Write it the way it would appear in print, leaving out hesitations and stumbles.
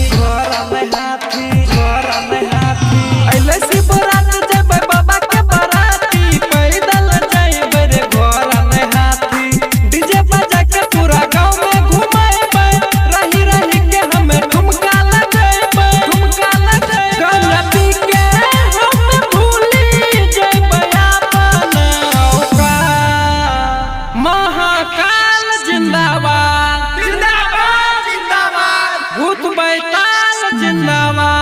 घोड़ा में हाथी अइले शिवरात जब बाबा के बराती पैदल जाइबे रे घोड़ा में हाथी डीजे बजा के पूरा गांव में घुमाइबे रही रही के हमें ठुमका लगाइबे गाना पी के हम भूली जाइबे अपन औकात महाकाल जिंदाबाद भूत बैताल जिंदाबाद।